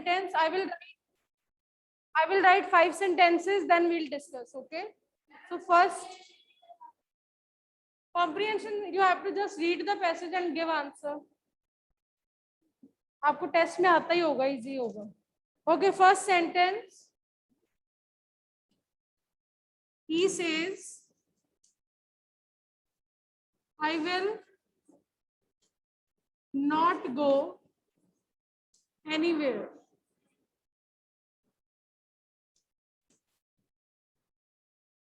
sentence. I will write 5 sentences, then we'll discuss. Okay. So first, comprehension, you have to just read the passage and give answer. आपको test में आता ही होगा, easy होगा. Okay, first sentence. He says, I will not go anywhere.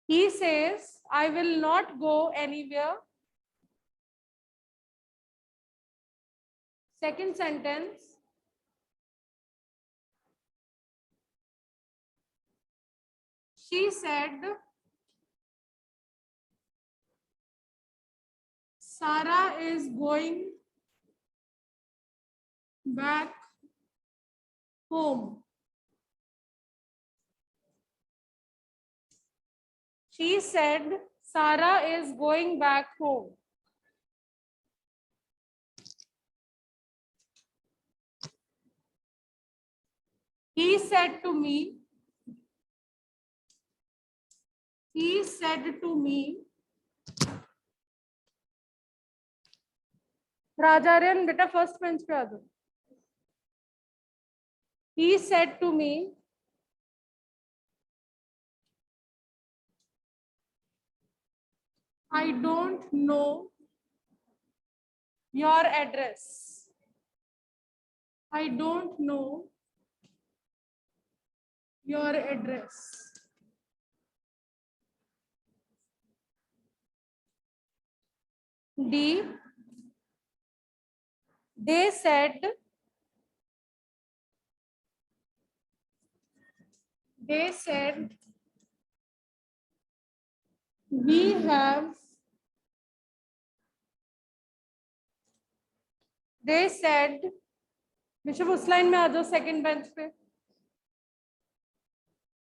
He says, I will not go anywhere. Second sentence. She said, Sarah is going back home. She said, Sarah is going back home. He said to me, राजार्यन बेटा first bench पे आ जाओ. He said to me, I don't know your address. I don't know your address. D. They said, we have, they said, विशव उस line में आ जाओ second bench पे.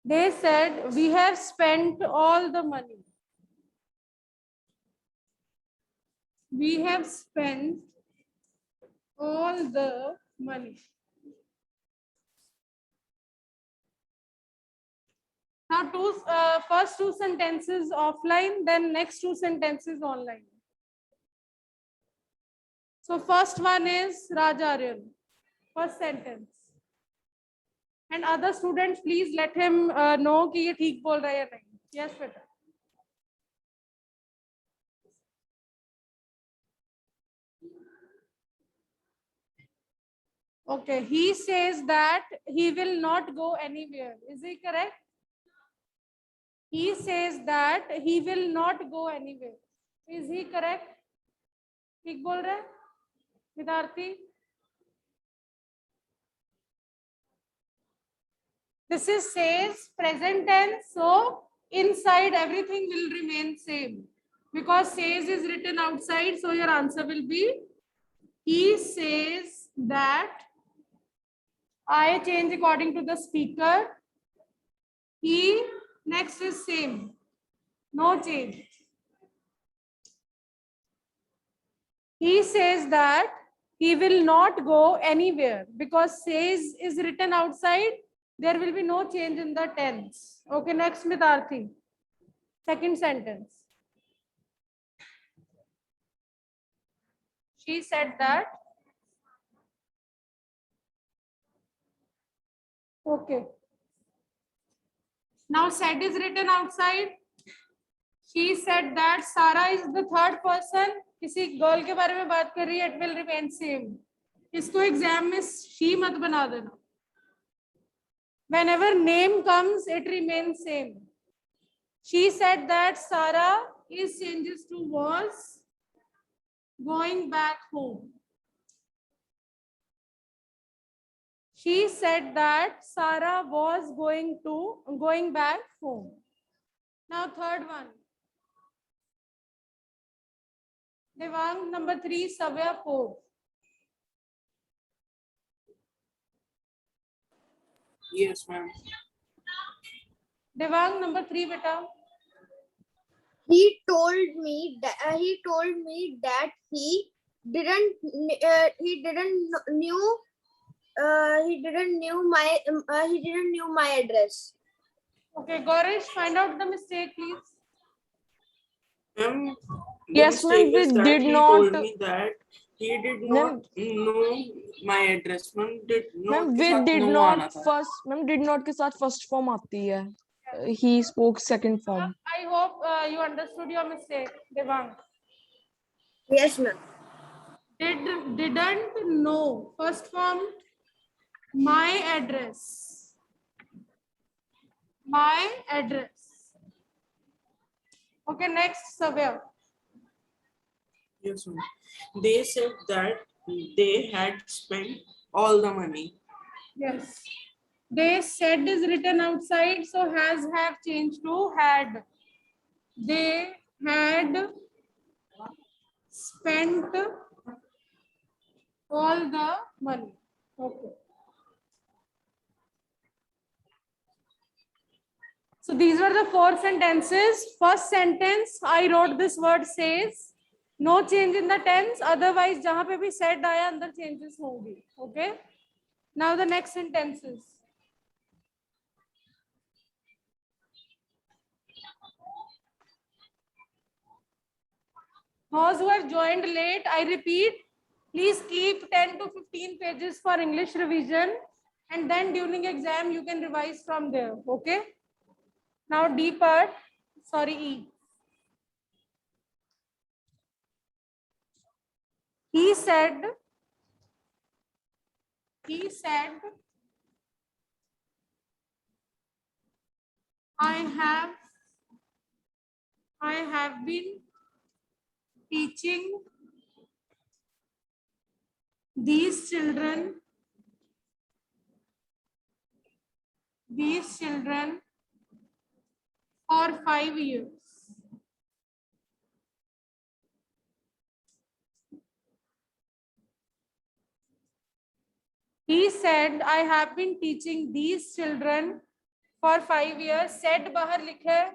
They said, we have spent all the money. We have spent all the money. Now, first two sentences offline, then next two sentences online. So first one is Rajaryan, first sentence. And other students, please let him know कि ये ठीक बोल रहा है या नहीं. Yes, बेटा. Okay, he says that he will not go anywhere. Is he correct? He says that he will not go anywhere. Is he correct? ठीक बोल रहा है विद्यार्थी? This is says present tense, so inside everything will remain same. Because says is written outside, so your answer will be, he says that, I change according to the speaker. He, next is same, no change. He says that he will not go anywhere, because says is written outside, there will be no change in the tense. Okay, next Mitarthi. Second sentence. She said that. Okay. Now said is written outside. She said that Sarah is the third person. किसी girl के बारे में बात कर रही है, it will remain same. इसको exam में she मत बना देना. Whenever name comes, it remains same. She said that Sarah is changes to was going back home. She said that Sarah was going back home. Now third one. Devang number 3, Savya 4. Yes, ma'am. Devang number 3, beta. He told me that he didn't knew he didn't knew my address. Okay, Gorish, find out the mistake, please. Ma'am, the Yes, ma'am, mistake is we that did he not. told me that he did Ma'am, not know my address. Ma'am, did ma'am not के with साथ did no not आना था. First, ma'am did not के साथ first form आती है. He spoke second form. I hope you understood your mistake, Devang. Yes, ma'am. Didn't know. First form, my address. My address. Okay, next, Savya. Yes, ma'am. They said that they had spent all the money. Yes. They said is written outside, so has have changed to had. They had spent all the money. Okay. So these were the 4 sentences. First sentence, I wrote this word says. No change in the tense. Otherwise, जहाँ पे भी said आया अंदर changes होंगी. Okay. Now the next sentences. Those who have joined late, I repeat, please keep 10 to 15 pages for English revision, and then during exam you can revise from there. Okay. Now D part, sorry, E. He said, I have been teaching these children for 5 years. He said, I have been teaching these children for 5 years. Said बाहर लिखा है.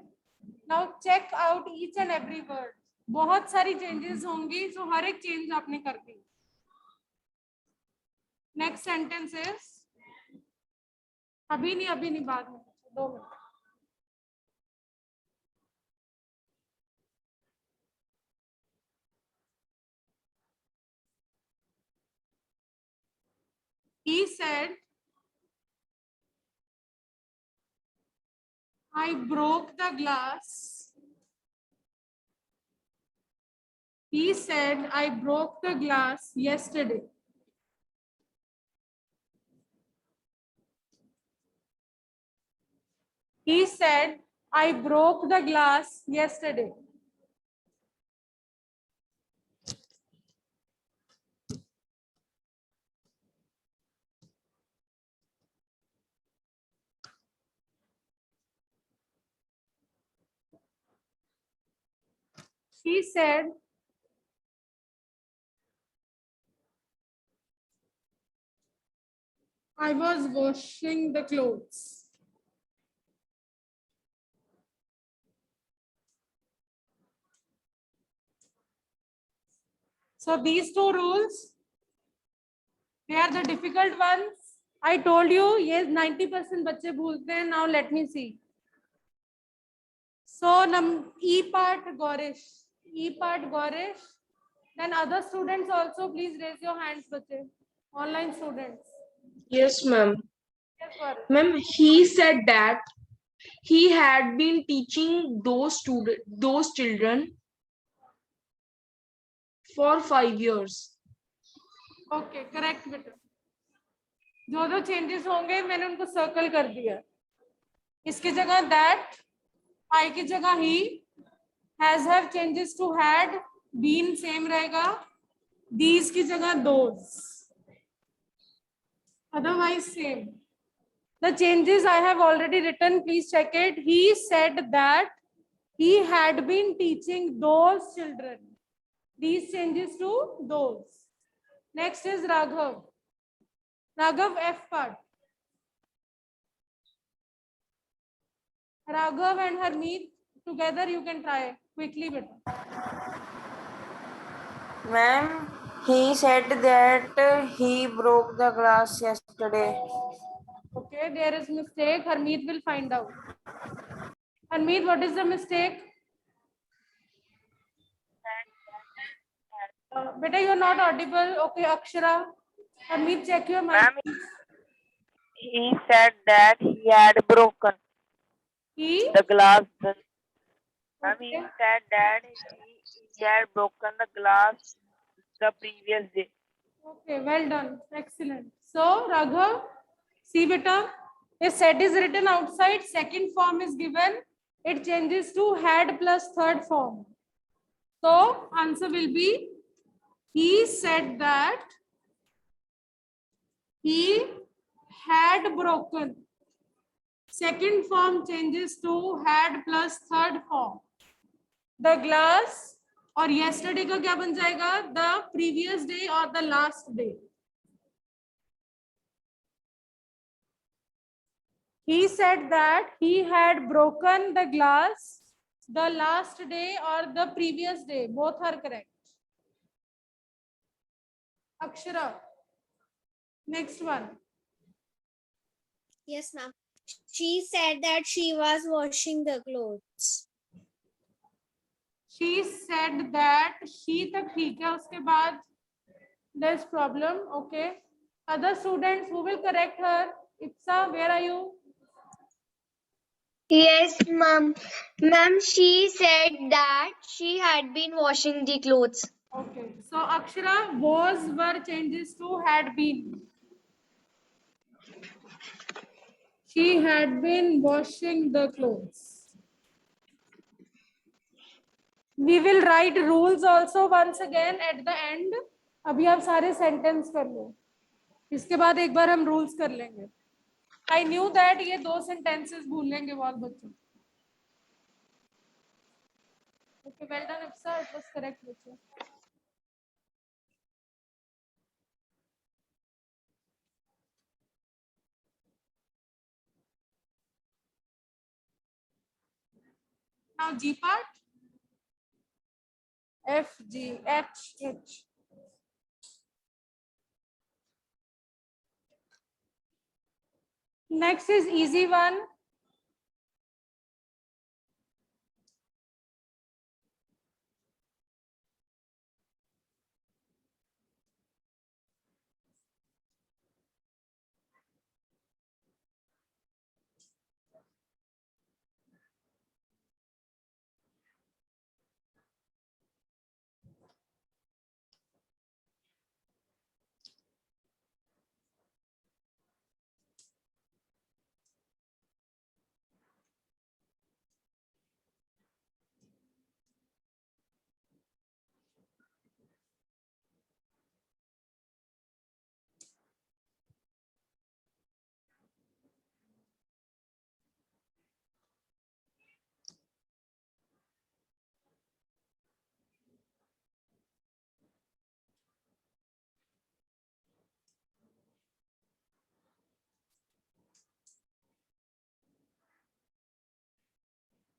Now check out each and every word. बहुत सारी changes होंगी, so हर एक change आपने कर दी. Next sentence is, अभी नहीं बाद में, 2 minute. He said, I broke the glass. He said, I broke the glass yesterday. He said, I broke the glass yesterday. She said, I was washing the clothes. So these 2 rules, they are the difficult ones. I told you, yes, 90% बच्चे भूलते हैं. Now let me see. So E part Gaurish. Then other students also, please raise your hands, बच्चे. Online students. Yes, ma'am. Yes, Gaurish. Ma'am, he said that he had been teaching those children for 5 years. Okay, correct बेटा. जो changes होंगे मैंने उनको circle कर दिया. इसकी जगह that, I की जगह he, has have changes to had, been same रहेगा, these की जगह those, otherwise same. The changes I have already written, please check it. He said that he had been teaching those children. These changes to those. Next is Raghav. Raghav, F part. Raghav and Harmeet, together you can try quickly. Beta. Ma'am, He said that he broke the glass yesterday. Okay, there is mistake. Harmeet will find out. Harmeet, what is the mistake? Beta, you are not audible. Okay, Akshara. Harmeet, check your mic. Ma'am, he said that he had broken He? the glass. Ma'am, he Okay. said that he had broken the glass the previous day. Okay, well done. Excellent. So, Raghav, see beta, if set is written outside, second form is given, it changes to had plus third form. So, answer will be, he said that he had broken. Second form changes to had plus third form. The glass और yesterday का क्या बन जाएगा? The previous day or the last day. He said that he had broken the glass the last day or the previous day. Both are correct. Akshara. Next one. Yes, ma'am. She said that she was washing the clothes. She said that she तक ठीक है उसके बाद there's problem. Okay. Other students who will correct her. Ipsa, where are you? Yes, ma'am. Ma'am, she said that she had been washing the clothes. Okay. So Akshara, was were changes to had been. She had been washing the clothes. We will write rules also once again at the end. अभी आप सारे sentence कर लो. इसके बाद एक बार हम rules कर लेंगे. I knew that ये दो sentences भूल लेंगे बहुत बच्चों. Okay, well done, Ipsa. It was correct, बच्चों. Now G part. F, G, H, H. Next is easy one.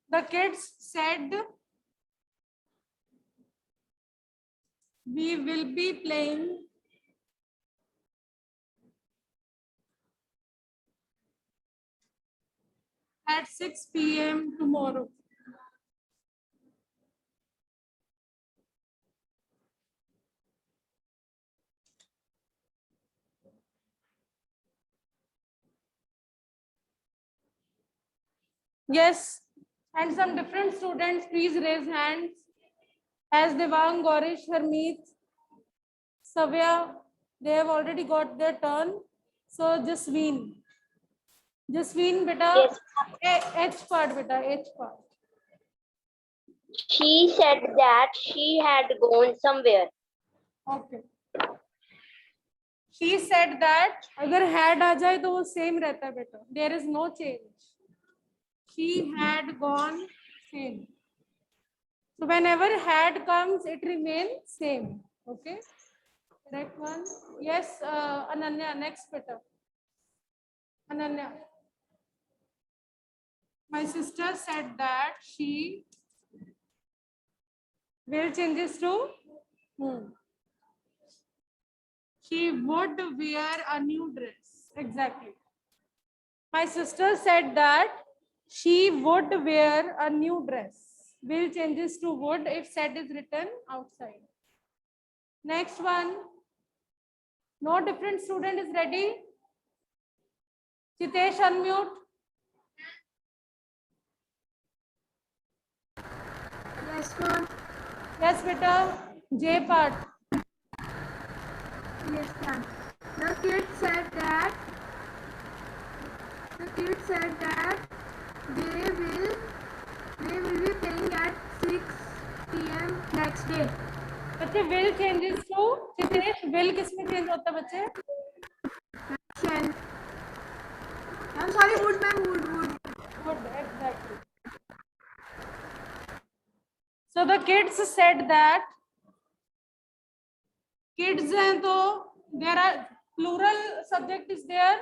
The kids said we will be playing at 6 p.m. tomorrow. Yes, and some different students, please raise hands. As Devang, Gaurish, Harmeet, Savya, they have already got their turn. So Jasween. Jasween, beta. Yes. H part, beta, H part. She said that she had gone somewhere. Okay. She said that अगर had आ जाए तो वो same रहता है बेटा. There is no change. She had gone same. So whenever had comes, it remains same. Okay. Correct one. Yes, Ananya, next better. Ananya. My sister said that she will changes to She would wear a new dress. Exactly. My sister said that she would wear a new dress. Will changes to would if said is written outside. Next one. No different student is ready. Chitesh, unmute. Yes, ma'am. Yes, beta. J part. Yes, ma'am. The kid said that they will be playing at 6 p.m. next day. बच्चे will changes to चितेश will किसमें change होता है बच्चे? Shall. I'm sorry, would ma'am, would. Would, exactly. So the kids said that kids हैं तो there are plural subject is there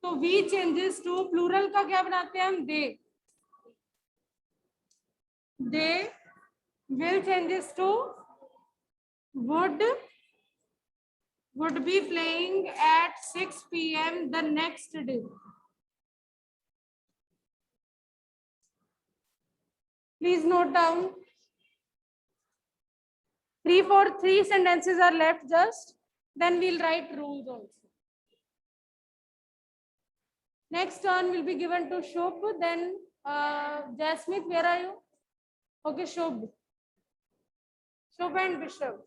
तो we changes to plural का क्या बनाते हैं हम they will changes to would be playing at 6 p.m. the next day. Please note down. 3 sentences are left just. Then we'll write rules also. Next turn will be given to Shubh. Then Jasmine, where are you? Okay, Shubh. Shubh and Bishop.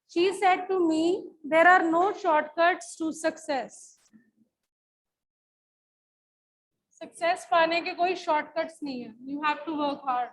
She said to me, there are no shortcuts to success. Success पाने के कोई shortcuts नहीं है. You have to work hard.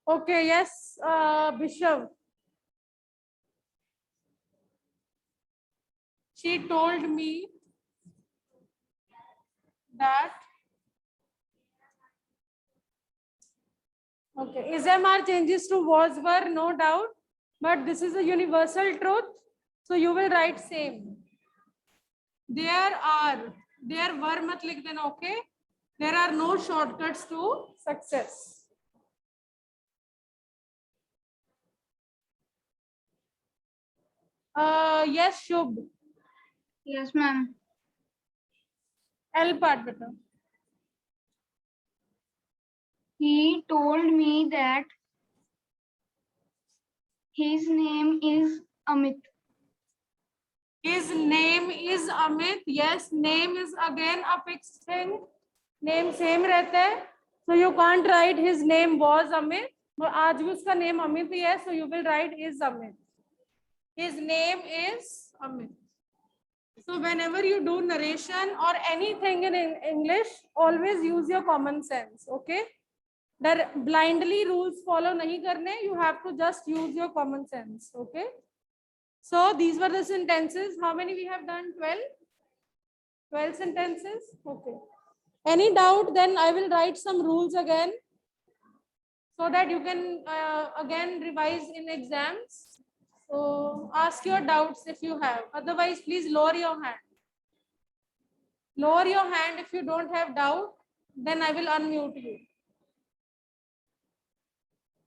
Okay, yes, Bishop. She told me that, okay, is MR changes to was were, no doubt, but this is a universal truth. So you will write same. There were mat likh dena, okay? There are no shortcuts to success. Yes, Shubh. Yes, ma'am. L part beta. He told me that his name is Amit. His name is Amit. Yes, name is again a fixed thing. Name same रहता है. So you can't write his name was Amit. But आज भी उसका name Amit ही है. So you will write is Amit. His name is Amit. So whenever you do narration or anything in English, always use your common sense. Okay? That blindly rules follow nahi karne. You have to just use your common sense. Okay? So these were the sentences. How many we have done? 12? 12 sentences? Okay. Any doubt, then I will write some rules again so that you can again revise in exams. So ask your doubts if you have. Otherwise, please lower your hand. Lower your hand if you don't have doubt, then I will unmute you.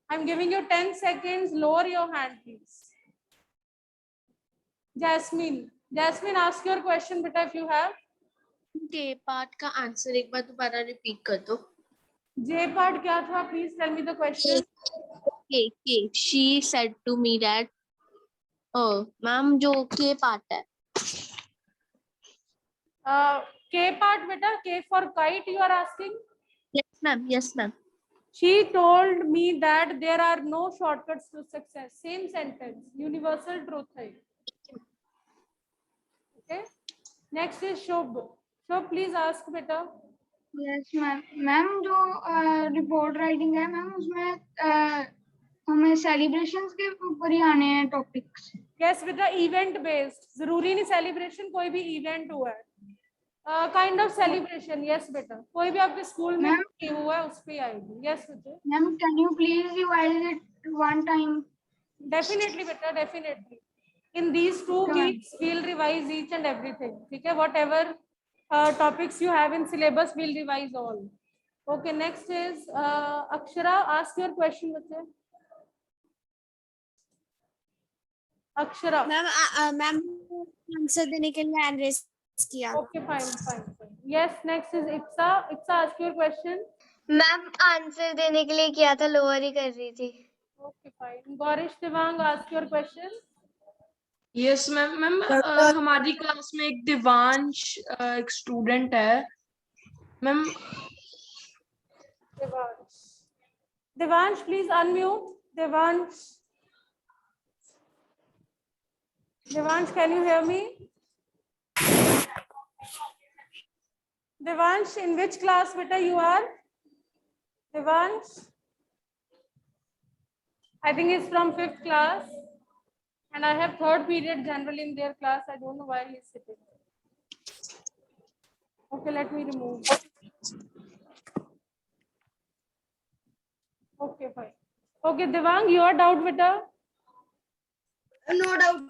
I'm giving you 10 seconds. Lower your hand, please. Jasmine. Jasmine, ask your question, beta, if you have. के part का answer एक बार दोबारा repeat कर दो. J part क्या था? Please tell me the question. के she said to me that ma'am जो के पार्ट है. K part, beta, K for kite, you are asking? Yes ma'am. She told me that there are no shortcuts to success. Same sentence. Universal truth hai. Okay. Next is Shubh. Shubh, please ask, beta. Yes ma'am. Ma'am जो report writing है ma'am उसमें हमें celebrations के ऊपर ही आने हैं topics. Yes, beta, event based. जरूरी नहीं celebration, कोई भी event हुआ है. Kind of celebration. Yes, beta. कोई भी आपके स्कूल में हुआ है उस पे आएगी. Yes, beta. Ma'am can you please revise it one time. Definitely, beta. Definitely. In these 2 weeks, we'll revise each and everything. Okay, whatever topics you have in syllabus, we'll revise all. Okay, next is Akshara. Ask your question, bachche. Akshara. Ma'am answer देने के लिए hand raise किया. Okay, fine. Yes, next is Iksa. Iksa, ask your question. Ma'am answer देने के लिए किया था, lower ही कर रही थी. Okay, fine. Gaurish Devang, ask your question. Yes ma'am. Ma'am हमारी क्लास में एक दिवांश एक स्टूडेंट है ma'am. Devansh, please unmute. Devansh, can you hear me? Devansh, in which class, beta, you are? Devansh? I think it's from 5th class. And I have 3rd period generally in their class. I don't know why he's sitting. Okay, let me remove. Okay, fine. Okay, Devang, your doubt, beta? No doubt.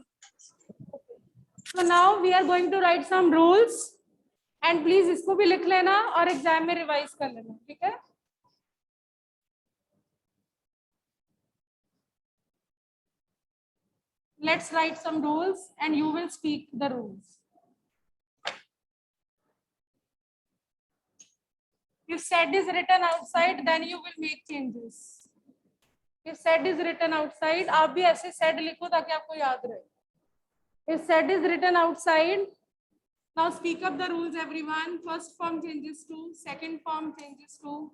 So now we are going to write some rules. And please इसको भी लिख लेना और exam में revise कर लेना, ठीक है? Let's write some rules and you will speak the rules. If said is written outside, then you will make changes. If said is written outside, आप भी ऐसे said लिखो ताकि आपको याद रहे. If said is written outside, now speak up the rules, everyone. First form changes to, second form changes to.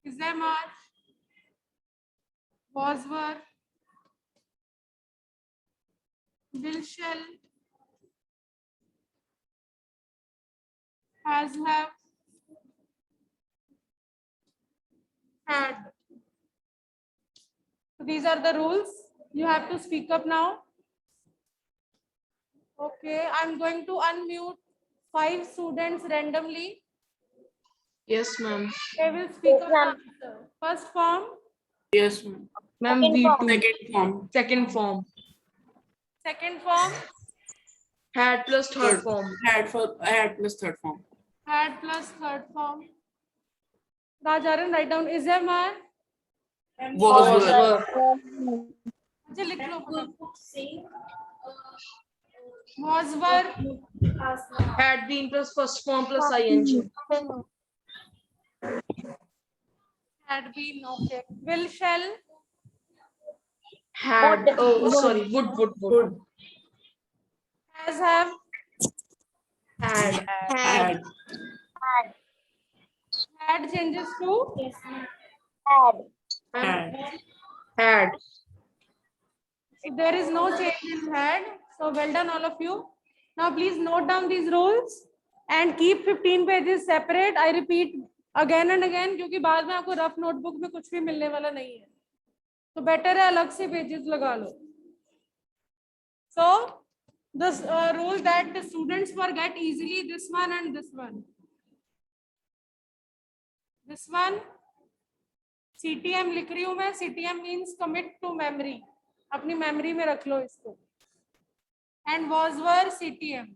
Is there much? Bosworth, will shall, has have, had. So these are the rules. You have to speak up now. Okay, I'm going to unmute 5 students randomly. Yes ma'am. They will speak up the answer. First form. Yes, ma'am. Ma'am, V2. Second form. Second form. Had plus third form. Had plus third form. Had plus third form. Rajaran, write down. Is there man? Was. अच्छा लिख लो. Was were. Had been plus first form plus ing. Had been, okay. Will shall. Had. Oh, sorry. Would. Has have. Had. Had changes to. Had. If there is no change in had, so well done all of you. Now please note down these rules and keep 15 pages separate. I repeat again and again क्योंकि बाद में आपको rough notebook में कुछ भी मिलने वाला नहीं है, तो बेटर है अलग से पेजेस लगा लो. So this rule that the students forget easily, this one and this one. This one CTM लिख रही हूँ मैं. CTM means commit to memory. अपनी memory में रख लो इसको. And was were CTM.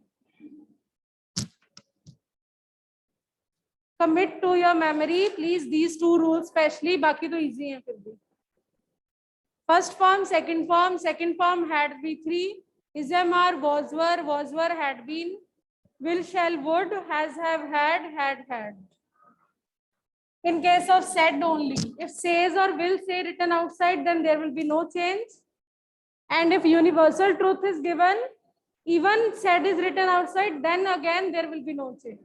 Commit to your memory, please. These two rules specially. बाकी तो easy हैं फिर भी. First form, second form. Second form had be 3. Is, am, are, was, were, had been. Will, shall, would, has, have, had. In case of said only, if says or will say written outside, then there will be no change. And if universal truth is given, even said is written outside, then again there will be no change.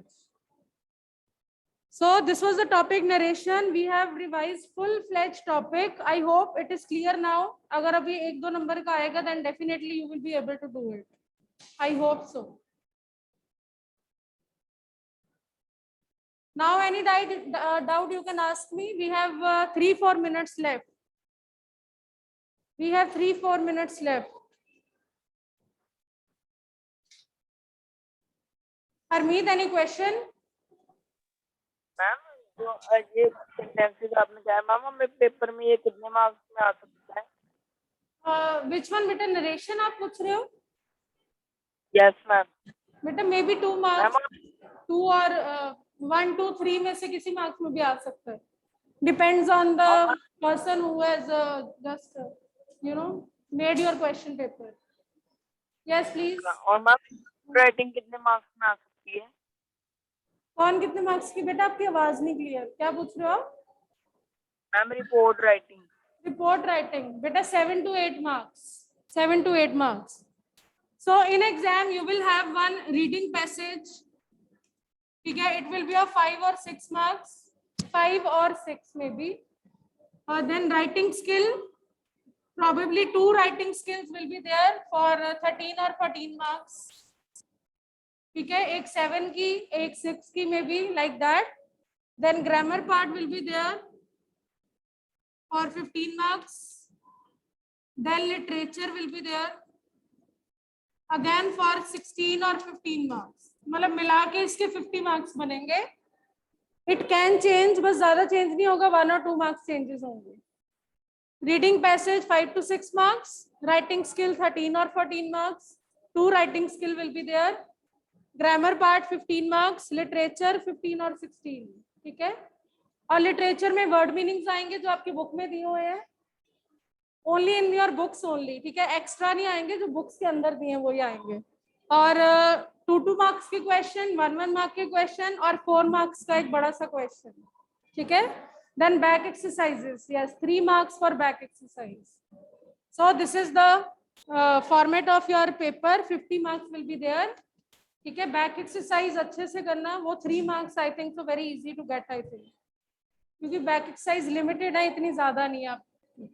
So this was the topic narration. We have revised full-fledged topic. I hope it is clear now. अगर अभी 1-2 number का आएगा, then definitely you will be able to do it. I hope so. Now any doubt you can ask me. We have 3-4 minutes left. We have 3-4 minutes left. Harmeet, any question? Ma'am जो ये sentences आपने कहा ma'am हमें paper में ये कितने marks में आ सकता है? Which one बेटा narration आप पूछ रहे हो? Yes ma'am. बेटा मे बी 2 marks, 2 और 1, 2, 3 में से किसी मार्क्स में भी आ सकता है. Depends on the person who has just made your question paper. Yes, please. और मैम राइटिंग कितने मार्क्स में आ सकती है? कौन कितने मार्क्स की बेटा? आपकी आवाज नहीं क्लियर. क्या पूछ रहे हो आप? Ma'am report writing. Report writing बेटा 7 to 8 marks. 7 to 8 marks. So in exam you will have one reading passage. ठीक है, it will be of 5 or 6 marks. 5 or 6 maybe. Then writing skill, probably 2 writing skills will be there for 13 or 14 marks. ठीक है, एक 7 की, एक 6 की maybe, like that. Then grammar part will be there for 15 marks. Then literature will be there again for 16 or 15 marks. मतलब मिला के इसके 50 marks बनेंगे. It can change, बस ज्यादा change नहीं होगा. 1 or 2 marks changes होंगे. Reading passage 5 to 6 marks. Writing skill 13 or 14 marks. 2 writing skill will be there. Grammar part 15 marks. Literature 15 or 16. ठीक है. और लिटरेचर में वर्ड मीनिंग्स आएंगे जो आपकी बुक में दिए हुए हैं. Only in your books only. ठीक है, एक्स्ट्रा नहीं आएंगे. जो बुक्स के अंदर दिए हैं वही आएंगे. और 2-2 मार्क्स के क्वेश्चन, 1-1 मार्क के क्वेश्चन और 4 मार्क्स का एक बड़ा सा क्वेश्चन. ठीक है. Then back exercises. Yes, 3 marks for back exercise. So this is the format of your paper. 50 marks will be there. ठीक है. बैक एक्सरसाइज अच्छे से करना. वो 3 marks I think so very easy to get. I think क्योंकि back exercise limited है, इतनी ज्यादा नहीं है आपकी.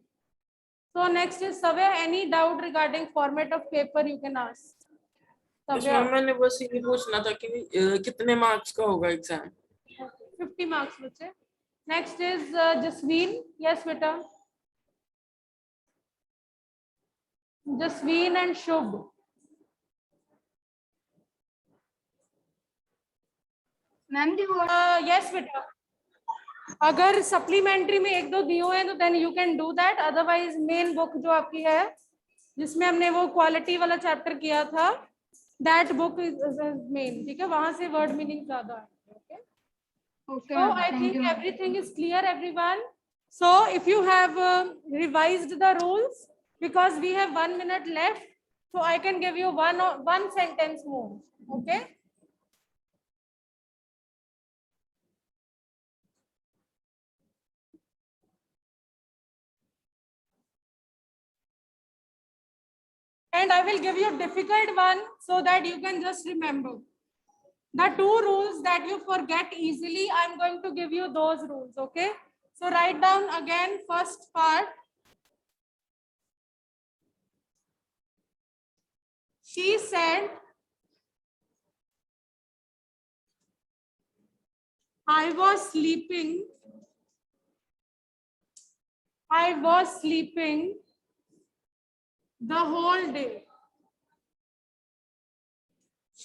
So next is save. Any doubt regarding format of paper you can ask. मैंने बस ये पूछना था कि कितने मार्क्स का होगा एग्जाम? 50 मार्क्स बच्चे. Next is Jasveen. यस बेटा. Jasveen and Shubh. मैम दी वो यस बेटा. अगर सप्लीमेंट्री में 1-2 दिए हुए हैं तो then you can do that. Otherwise main book जो आपकी है जिसमें हमने वो क्वालिटी वाला चैप्टर किया था, दैट बुक इज मेन. ठीक है, वहां से वर्ड मीनिंग ज्यादा है. Okay. So I think everything is clear, everyone. So if you have revised the rules, because we have 1 minute left, so I can give you one sentence more. Okay. And I will give you difficult one so that you can just remember. The 2 rules that you forget easily, I'm going to give you those rules, okay? So write down again first part. She said, I was sleeping. I was sleeping the whole day.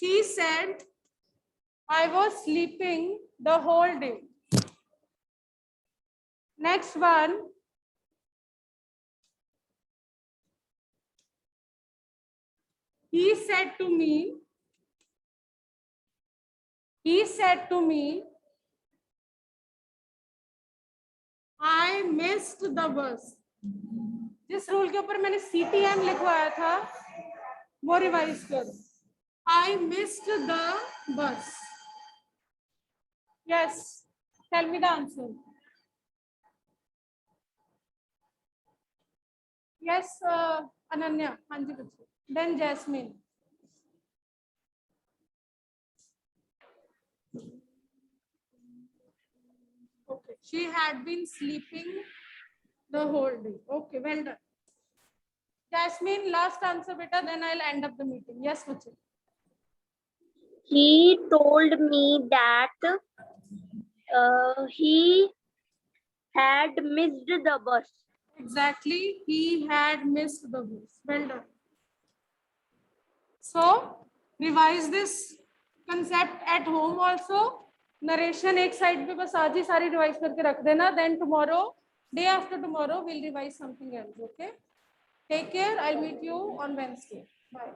She said, I was sleeping the whole day. Next one. He said to me, I missed the bus. जिस rule के ऊपर मैंने CTM लिखवाया था वो revise करो. I missed the bus. Yes. Tell me the answer. Yes, Ananya. हाँ जी बच्चे. Then Jasmine. Okay. She had been sleeping the whole day. Okay, well done. Jasmine, last answer, beta. Then I'll end up the meeting. Yes, बच्चे. He told me that he had missed the bus. Exactly. He had missed the bus. Well done. So, revise this concept at home also. Narration एक side पे बस आज ही सारी revise करके रख देना. Then tomorrow, day after tomorrow, we'll revise something else. Okay. Take care. I'll meet you on Wednesday. Bye.